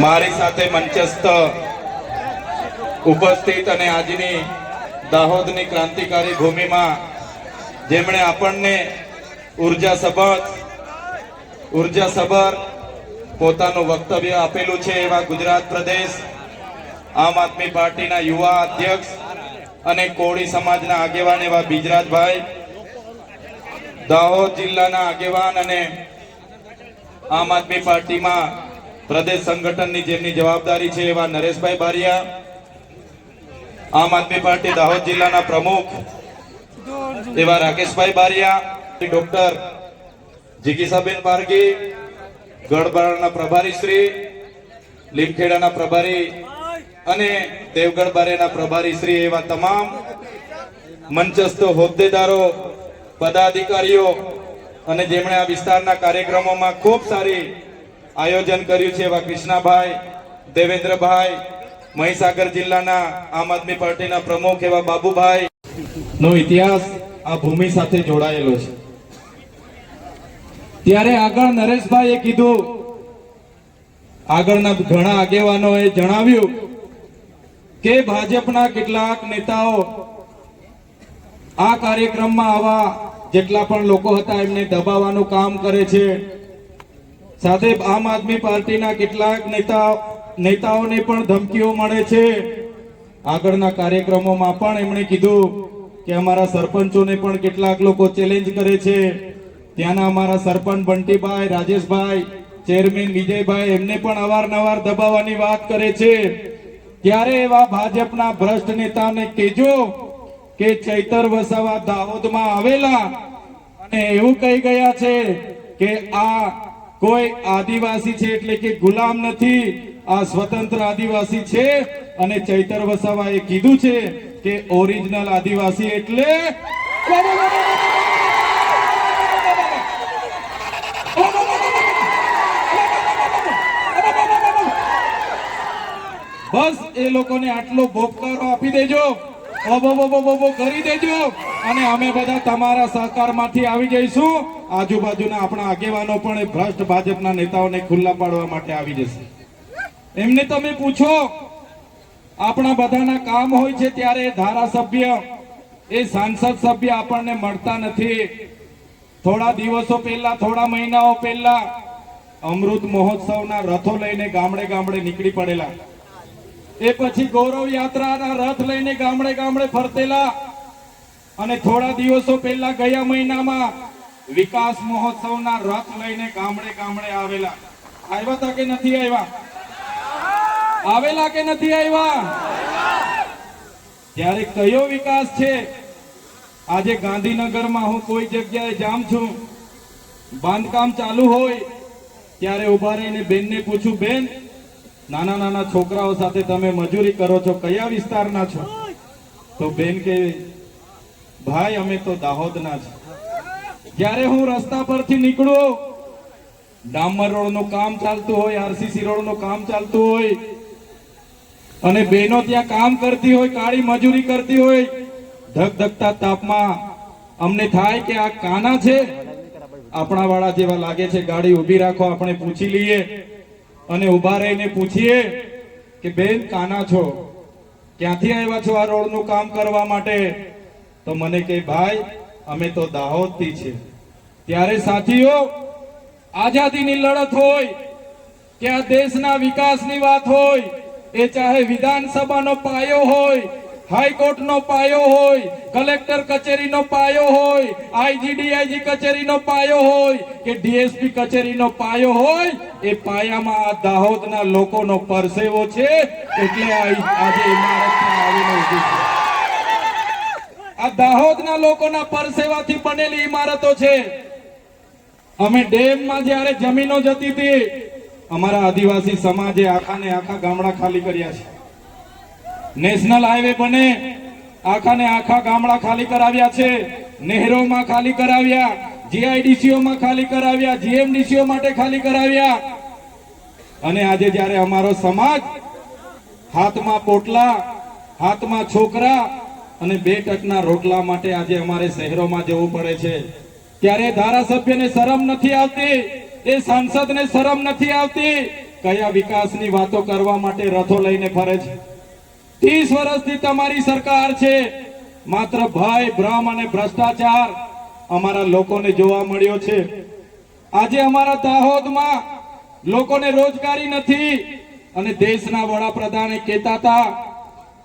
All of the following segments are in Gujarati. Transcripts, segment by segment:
મારી સાથે મંચસ્થ ઉપસ્થિત અને આજની દાહોદની ક્રાંતિકારી ભૂમિમાં જેમણે આપણને ઉર્જાસભર પોતાનું વક્તવ્ય આપેલું છે એવા ગુજરાત પ્રદેશ આમ આદમી પાર્ટીના યુવા અધ્યક્ષ અને કોળી સમાજના આગેવાન એવા બિજરાજભાઈ, દાહોદ જિલ્લાના આગેવાન અને આમ આદમી પાર્ટીમાં પ્રદેશ સંગઠનની જેમની જવાબદારી છે એવા નરેશભાઈ બારિયા, આમ આદમી પાર્ટી દાહોદ જિલ્લાના પ્રમુખ એવા રાકેશભાઈ બારિયા, ડોક્ટર જીગીસાબેન પારગી, ગઢબારાના પ્રભારી શ્રી, લીમખેડાના પ્રભારી અને દેવગઢ બારેના પ્રભારી શ્રી એવા તમામ મંચસ્થ હોદ્દેદારો, પદાધિકારીઓ અને જેમણે આ વિસ્તારના કાર્યક્રમોમાં ખૂબ સારી આયોજન કર્યું છે એવા કૃષ્ણાભાઈ, દેવેન્દ્રભાઈ, મહીસાગર જિલ્લાના આમ આદમી પાર્ટીના પ્રમુખ એવા બાબુભાઈ નો ઇતિહાસ આ ભૂમિ સાથે જોડાયેલો છે. ત્યારે આગળ નરેશભાઈએ કીધું, આગળના ઘણા આગેવાનોએ જણાવ્યું કે ભાજપના કેટલાક નેતાઓ આ કાર્યક્રમમાં આવા જેટલા પણ લોકો હતા એમને દબાવવાનું કામ કરે છે. સાથે આમ આદમી પાર્ટીના કેટલાક નેતાઓને પણ ધમકીઓ મળે છે. આગળના કાર્યક્રમોમાં પણ એમણે કીધું કે અમારા સરપંચોને પણ કેટલાક લોકો ચેલેન્જ કરે છે. ત્યાંના અમારા સરપંચ બંટીભાઈ, રાજેશભાઈ, ચેરમેન વિજયભાઈ એમને પણ અવારનવાર દબાવવાની વાત કરે છે. ત્યારે એવા ભાજપના ભ્રષ્ટ નેતાને કહેજો કે ચૈતર વસાવા દાહોદમાં આવેલા અને એવું કહી ગયા છે કે આ કોઈ આદિવાસી છે એટલે કે ગુલામ નથી, આ સ્વતંત્ર આદિવાસી છે. અને ચૈતર વસાવાએ કીધું છે કે ઓરિજિનલ આદિવાસી એટલે બસ એ લોકોને આટલો ભોપકારો આપી દેજો, કરી દેજો અને અમે બધા તમારા સહકારમાંથી આવી જઈશું. આજુબાજુના આપણા આગેવાનો પણ એ ભ્રષ્ટ ભાજપના નેતાઓને ખુલ્લા પાડવા માટે આવી જશે. એમને તમે પૂછો, આપણા બધાના કામ હોય છે ત્યારે ધારાસભ્ય, એ સાંસદ સભ્ય આપણને મળતા નથી. થોડા દિવસો પહેલા, થોડા મહિનાઓ પહેલા અમૃત મહોત્સવના રથો લઈને ગામડે ગામડે નીકળી પડેલા. એ પછી ગૌરવ યાત્રાના રથ લઈને ગામડે ગામડે ફરતેલા. અને થોડા દિવસો પહેલા ગયા મહિનામાં વિકાસ મહોત્સવના રથ લઈને ગામડે ગામડે આવેલા. આવ્યા હતા કે નથી આવ્યા? આવેલા કે નથી આવ્યા? ત્યારે કયો વિકાસ છે? આજે ગાંધીનગરમાં હું કોઈ જગ્યાએ જામ છું, બાંધકામ ચાલુ હોય ત્યારે ઉભા રહીને બેનને પૂછું, બેન નાના નાના છોકરાઓ સાથે તમે મજૂરી કરો છો, કયા વિસ્તારના છો? તો બેન કે ભાઈ અમે તો દાહોદના છે. જ્યારે હું રસ્તા પરથી નીકળું, ડામર રોડનું કામ ચાલતું હોય, આરસીસી રોડનું કામ ચાલતું હોય અને બહેનો ત્યાં કામ કરતી હોય, કાળી મજૂરી કરતી હોય, ધગધગતા તાપમાં અમને થાય કે આ કાના છે, આપણા વાળા જેવા લાગે છે, ગાડી ઊભી રાખો, આપણે પૂછી લઈએ. અને ઉભા રહીને પૂછીએ કે બેન કાના છો, ક્યાંથી આવ્યા છો આ રોડનું કામ કરવા માટે? તો મને કે ભાઈ અમે તો દાહોદથી છે. ત્યારે સાથીઓ, આઝાદીની લડત હોય કે આ દેશના વિકાસની વાત હોય, એ ચાહે વિધાનસભાનો પાયો હોય, હાઈકોર્ટનો પાયો હોય, કલેક્ટર કચેરીનો પાયો હોય, આઈજીડીઆઈજી કચેરીનો પાયો હોય કે ડીએસપી કચેરીનો પાયો હોય, એ પાયામાં આ દાહોદના લોકોનો પરસેવો છે. એટલે આજે ઇમારતમાં આવીને ઊભી છે. આ દાહોદના લોકોના પરસેવાથી બનેલી ઇમારતો છે. અમે ડેમમાં જ્યારે જમીનો જતી હતી, અમારા આદિવાસી સમાજે આખાને આખા ગામડા ખાલી કર્યા છે. નેશનલ હાઈવે બને, આખાને આખા ગામડા ખાલી કરાવ્યા છે. નહેરોમાં ખાલી કરાવ્યા, જીઆઈડીસીઓમાં ખાલી કરાવ્યા, જીએમડીસીઓ માટે ખાલી કરાવ્યા. અને આજે જ્યારે અમારો સમાજ હાથમાં પોટલા, હાથમાં છોકરા અને 2 ટકના રોટલા માટે આજે અમારે શહેરોમાં જવું પડે છે, ત્યારે ધારાસભ્યને શરમ નથી આવતી, એ સાંસદને શરમ નથી આવતી કયા વિકાસની વાતો કરવા માટે રથો લઈને ફરે છે? 30 વર્ષથી તમારી સરકાર છે, માત્ર ભય, ભ્રમ અને ભ્રષ્ટાચાર અમારા લોકોને જોવા મળ્યો છે. આજે અમારા દાહોદમાં લોકોને રોજગારી નથી અને દેશના વડાપ્રધાને કહેતા હતા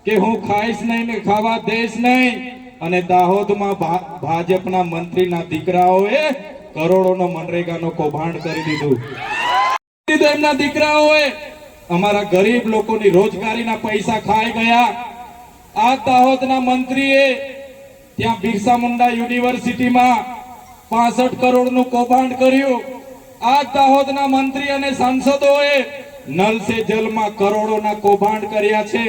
કે હું ખાઈશ નહીં ને ખાવા દઈશ નહીં, અને દાહોદમાં ભાજપના મંત્રીના દીકરાઓએ કરોડોનો મનરેગાનો કૌભાંડ કરી દીધું. એમના દીકરાઓએ અમારા ગરીબ લોકોની રોજગારીના પૈસા ખાઈ ગયા. આ દાહોદના મંત્રીએ ત્યાં બિરસા મુંડા યુનિવર્સિટીમાં 65 કરોડનું કૌભાંડ કર્યું. આ દાહોદના મંત્રી અને સાંસદોએ નલ સે જલમાં કરોડોના કૌભાંડ કર્યા છે.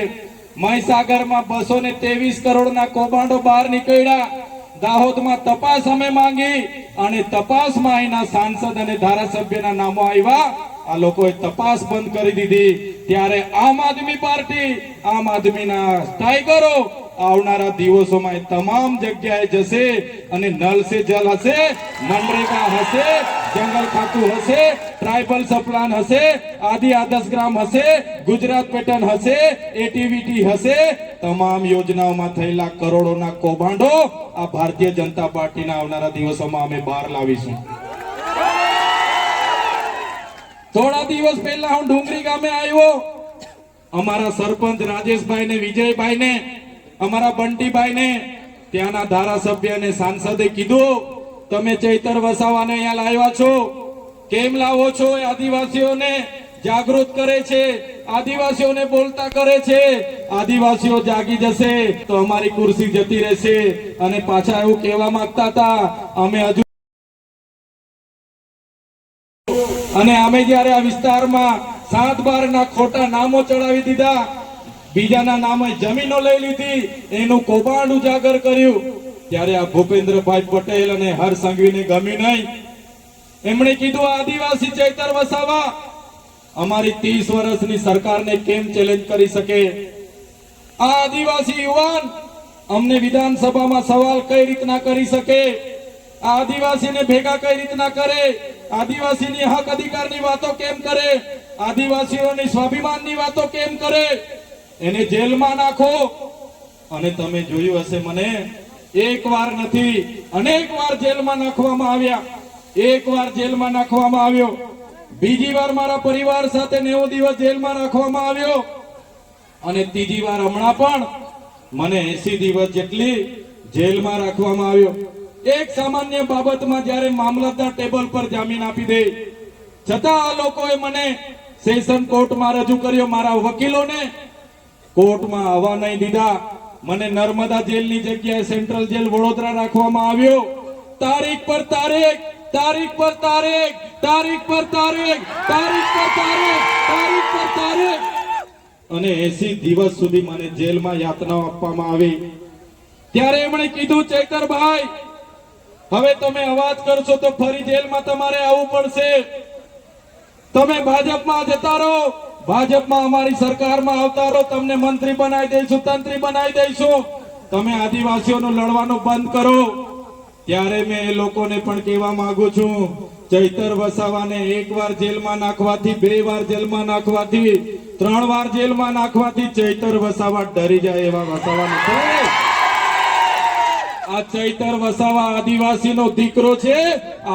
મહીસાગરમાં 223 કરોડના કૌભાંડો બહાર નીકળ્યા. દાહોદમાં તપાસ અમે માંગી અને તપાસમાં અહીંના સાંસદ અને ધારાસભ્યના નામો આવ્યા. આ લોકોએ તપાસ બંધ કરી દીધી. ત્યારે આમ આદમી પાર્ટી, આમ આદમીના ટાઈગરો આવનારા દિવસોમાં તમામ જગ્યાએ જશે અને નલ સે જલ હશે, મનરેગા હશે, જંગલ ખાતું હશે, ટ્રાઇબલ સપ્લાન હશે, આદિ આદર્શ ગ્રામ હશે, ગુજરાત પેટર્ન હશે, એટીવીટી હશે. તમામ યોજનાઓમાં થયેલા કરોડોના કૌભાંડો આ ભારતીય જનતા પાર્ટીના આવનારા દિવસોમાં અમે બહાર લાવીશું. થોડા દિવસ પહેલા હું ડુંગરી ગામે આવ્યો. અમારા સરપંચ રાજેશભાઈ ને વિજયભાઈ ને, અમારા બંટીભાઈ ને, ત્યાંના ધારાસભ્ય અને સાંસદે કીધું તમે ચૈતર વસાવાને અહીંયા લાવ્યા છો, કેમ લાવો છો? એ આદિવાસીઓને જાગૃત કરે છે, આદિવાસીઓને બોલતા કરે છે. આદિવાસીઓ જાગી જશે તો અમારી ખુરશી જતી રહેશે. અને પાછા એવું કહેવા માંગતા હતા અમે હજુ, અને અમે જયારે આ વિસ્તારમાં 7-12 ના ખોટા નામો ચડાવી દીધા, બીજાના નામે જમીનો લઈ લીધી, એનું કૌભાંડ ઉજાગર કર્યું, ત્યારે આ ભૂપેન્દ્રભાઈ પટેલ અને હર્ષ સંઘવીને ગમ્યું નહીં. એમણે કીધું આદિવાસી ચૈતર વસાવા અમારી 30 વર્ષની સરકારને કેમ ચેલેન્જ કરી શકે? આ આદિવાસી યુવાન અમને વિધાનસભામાં સવાલ કઈ રીતના કરી શકે? આ આદિવાસીને ભેગા કઈ રીતના કરે? આદિવાસીની હક અધિકારની વાતો કેમ કરે? આદિવાસીઓની સ્વાભિમાનની વાતો કેમ કરે? એને જેલમાં નાખો. અને તમે જોયું હશે, મને એક વાર નથી અનેક વાર જેલમાં નાખવામાં આવ્યા. એક વાર જેલમાં નાખવામાં આવ્યો, બીજી વાર મારા પરિવાર સાથે 90 દિવસ જેલમાં રાખવામાં આવ્યો, અને ત્રીજી વાર હમણાં પણ મને 80 દિવસ જેટલી જેલમાં રાખવામાં આવ્યો. એક સામાન્ય બાબતમાં જ્યારે મામલતદાર ટેબલ પર જામીન આપી દે, છતાં આ લોકોએ મને સેશન કોર્ટમાં રજૂ કર્યો. મારા વકીલોને કોર્ટમાં આવવા નહીં દીધા. મને નર્મદા જેલની જગ્યાએ સેન્ટ્રલ જેલ વડોદરા રાખવામાં આવ્યો. તારીખ પર તારીખ, તારીખ પર તારીખ, તારીખ પર તારીખ, તારીખ પર તારીખ, તારીખ પર તારીખ, અને 80 દિવસ સુધી મને જેલમાં યાતનાઓ આપવામાં આવી. ત્યારે એમણે કીધું ચૈતરભાઈ હવે તમે અવાજ કરશો તો ફરી જેલમાં તમારે આવવું પડશે. તમે ભાજપમાં જતા રહો, ભાજપમાં અમારી સરકારમાં આવતા રહો, તમને મંત્રી બનાવી દઈશું, તંત્રી બનાવી દઈશું. તમે આદિવાસીઓનું લડવાનું બંધ કરો. ત્યારે મેં એ લોકોને પણ કહેવા માંગુ છું, ચૈતર વસાવાને 1 વાર જેલમાં નાખવાથી, 2 વાર જેલમાં નાખવાથી, 3 વાર જેલમાં નાખવાથી ચૈતર વસાવા ડરી જાય એવા વસાવા નથી. આ ચૈતર વસાવા આદિવાસીનો દીકરો છે.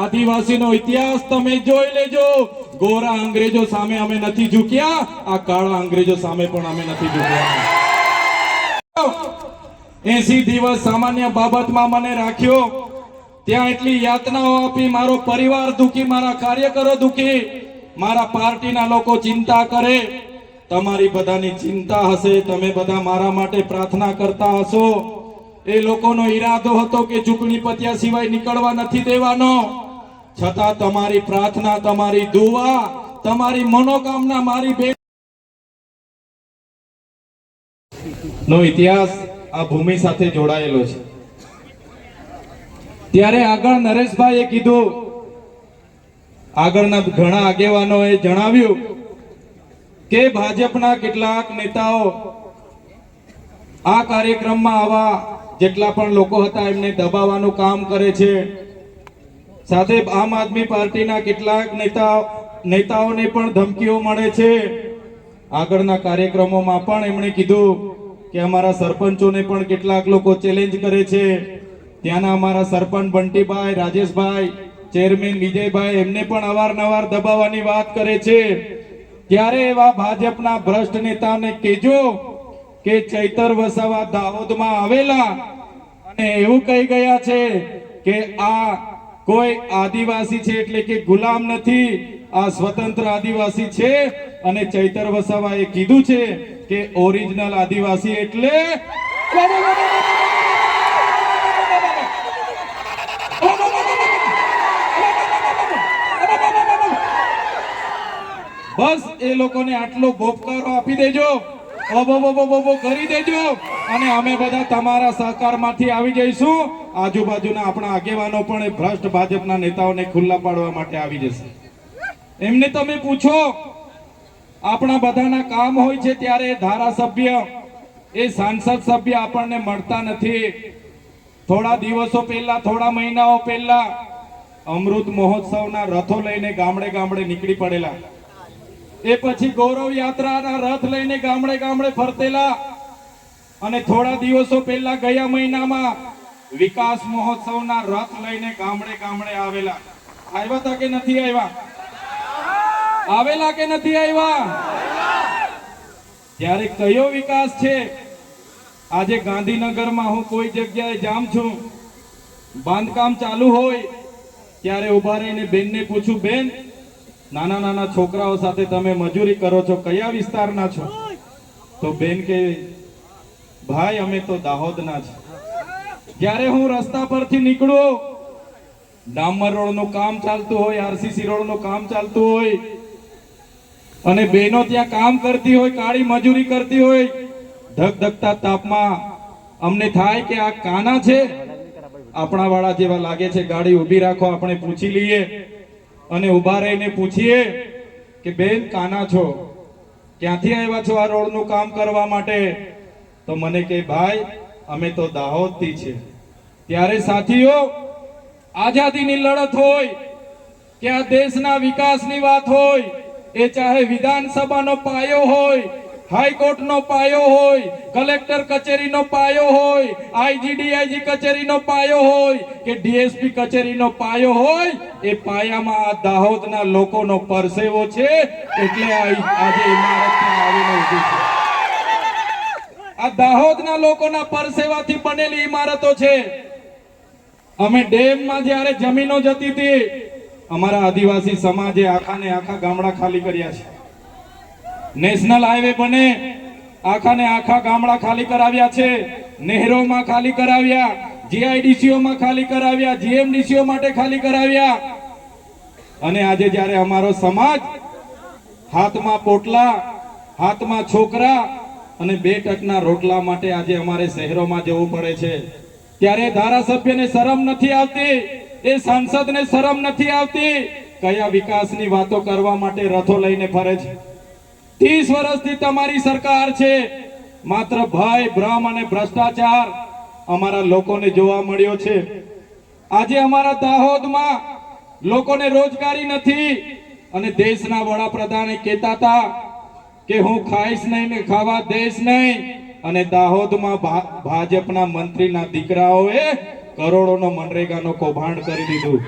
આદિવાસીનો ઇતિહાસ તમે જોઈ લેજો. ગોરા અંગ્રેજો સામે અમે નથી ઝૂક્યા, આ કાળા અંગ્રેજો સામે પણ અમે નથી ઝૂક્યા. 80 દિવસ સામાન્ય બાબતમાં મને રાખ્યો, ત્યાં એટલી યાતનાઓ આપી. મારો પરિવાર દુખી, મારા કાર્યકરો દુખી, મારા પાર્ટીના લોકો ચિંતા કરે. તમારી બધાની ચિંતા હશે, તમે બધા મારા માટે પ્રાર્થના કરતા હશો. એ લોકોનો ઈરાદો હતો કે ચૂંટણી પત્યા સિવાય નીકળવા નથી દેવાનો. છતાં તમારી પ્રાર્થના, તમારી દુઆ, તમારી મનોકામના મારી બેન નો ઇતિહાસ આ ભૂમિ સાથે જોડાયેલો છે. ત્યારે આગળ નરેશભાઈએ કીધું, આગળના ઘણા આગેવાનોએ જણાવ્યું કે ભાજપના કેટલાક નેતાઓ આ કાર્યક્રમમાં આવા જેટલા પણ લોકો હતા એમને દબાવવાનું કામ કરે છે. સાથે આમ આદમી પાર્ટીના કેટલાક નેતાઓને પણ ધમકીઓ મળે છે. આગળના કાર્યક્રમોમાં પણ એમણે કીધું કે અમારા સરપંચોને પણ કેટલાક લોકો ચેલેન્જ કરે છે. ત્યાંના અમારા સરપંચ બંટીભાઈ, રાજેશભાઈ, ચેરમેન વિજયભાઈ એમને પણ અવારનવાર દબાવવાની વાત કરે છે. ત્યારે એવા ભાજપના ભ્રષ્ટ નેતાને કહેજો કે ચૈતર વસાવા દાહોદમાં આવેલા અને એવું કહી ગયા છે કે આ કોઈ આદિવાસી છે, એટલે કે ગુલામ નથી, આ સ્વતંત્ર આદિવાસી છે. અને ચૈતર વસાવાએ કીધું છે કે ઓરિજિનલ આદિવાસી એટલે બસ એ લોકોને આટલો બોપકારો આપી દેજો, ઓબો કરી દેજો અને અમે બધા તમારા સહકારમાંથી આવી જઈશું. આજુબાજુના આપણા આગેવાનો પણ એ ભ્રષ્ટ ભાજપના નેતાઓને ખુલ્લા પાડવા માટે આવી જશે. એમને તમે પૂછો, આપણા બધાના કામ હોય છે ત્યારે ધારાસભ્ય, એ સાંસદ સભ્ય આપણને મળતા નથી. થોડા દિવસો પહેલા, થોડા મહિનાઓ પહેલા અમૃત મહોત્સવના રથો લઈને ગામડે ગામડે નીકળી પડેલા. એ પછી ગૌરવ યાત્રાના રથ લઈને ગામડે ગામડે ફરતેલા. અને થોડા દિવસો પહેલા ગયા મહિનામાં વિકાસ મહોત્સવના રથ લઈને ગામડે ગામડે આવેલા. આવ્યા હતા કે નથી આવ્યા? આવેલા કે નથી આવ્યા? ત્યારે કયો વિકાસ છે? આજે ગાંધીનગરમાં હું કોઈ જગ્યાએ જામ છું, બાંધકામ ચાલુ હોય ત્યારે ઉભા રહીને બેનને પૂછું, બેન નાના નાના છોકરાઓ સાથે તમે મજૂરી કરો છો, કયા વિસ્તારના છો? તો બેન કે ભાઈ અમે તો દાહોદના છે. જ્યારે હું રસ્તા પરથી નીકળું, ડામર રોડનું કામ ચાલતું હોય, આરસીસી રોડનું કામ ચાલતું હોય અને બહેનો ત્યાં કામ કરતી હોય, કાળી મજૂરી કરતી હોય, ધગધગતા તાપમાં અમને થાય કે આ કાના છે, આપણા વાળા જેવા લાગે છે, ગાડી ઊભી રાખો, આપણે પૂછી લઈએ. અને ઉભા રહીને પૂછીએ કે બેન કાના છો, ક્યાંથી આવ્યા છો આ રોડનું કામ કરવા માટે? તો મને કે ભાઈ અમે તો દાહોદથી છે. ત્યારે સાથીઓ, આઝાદીની લડત હોય કે આ દેશના વિકાસની વાત હોય, એ ચાહે વિધાનસભાનો પાયો હોય, હાઈકોર્ટનો પાયો હોય, કલેક્ટર કચેરીનો પાયો હોય, આઈજીડીઆઈજી કચેરીનો પાયો હોય કે ડીએસપી કચેરીનો પાયો હોય, એ પાયામાં આ દાહોદના લોકોનો પરસેવો છે. એટલે આજે ઇમારત આવીને ઊભી છે. આ દાહોદના લોકોના પરસેવાથી બનેલી ઇમારતો છે. અમે ડેમમાં જ્યારે જમીનો જતી હતી, અમારા આદિવાસી સમાજે આખા ને આખા ગામડા ખાલી કર્યા છે. નેશનલ હાઈવે બને, આખા ને આખા ગામડા ખાલી કરાવ્યા છે. નહેરોમાં ખાલી કરાવ્યા, જીઆઈડીસીઓમાં ખાલી કરાવ્યા, જીએમડીસીઓ માટે ખાલી કરાવ્યા. અને આજે જ્યારે અમારો સમાજ હાથમાં પોટલા, હાથમાં છોકરા અને 2 ટકના રોટલા માટે આજે અમારે શહેરોમાં જવું પડે છે, ત્યારે ધારાસભ્યને શરમ નથી આવતી, એ સાંસદને શરમ નથી આવતી. કયા વિકાસની વાતો કરવા માટે રથો લઈને ફરે છે? 30 વર્ષથી તમારી સરકાર છે. માત્ર ભય, ભ્રમ અને ભ્રષ્ટાચાર અમારા લોકોને જોવા મળ્યો છે. આજે અમારા દાહોદમાં લોકોને રોજગારી નથી અને દેશના વડાપ્રધાને કહેતા હતા કે હું ખાઈશ નહીં ને ખાવા દઈશ નહીં. અને દાહોદમાં ભાજપના મંત્રીના દીકરાઓએ કરોડોનો મનરેગાનો કૌભાંડ કરી દીધું.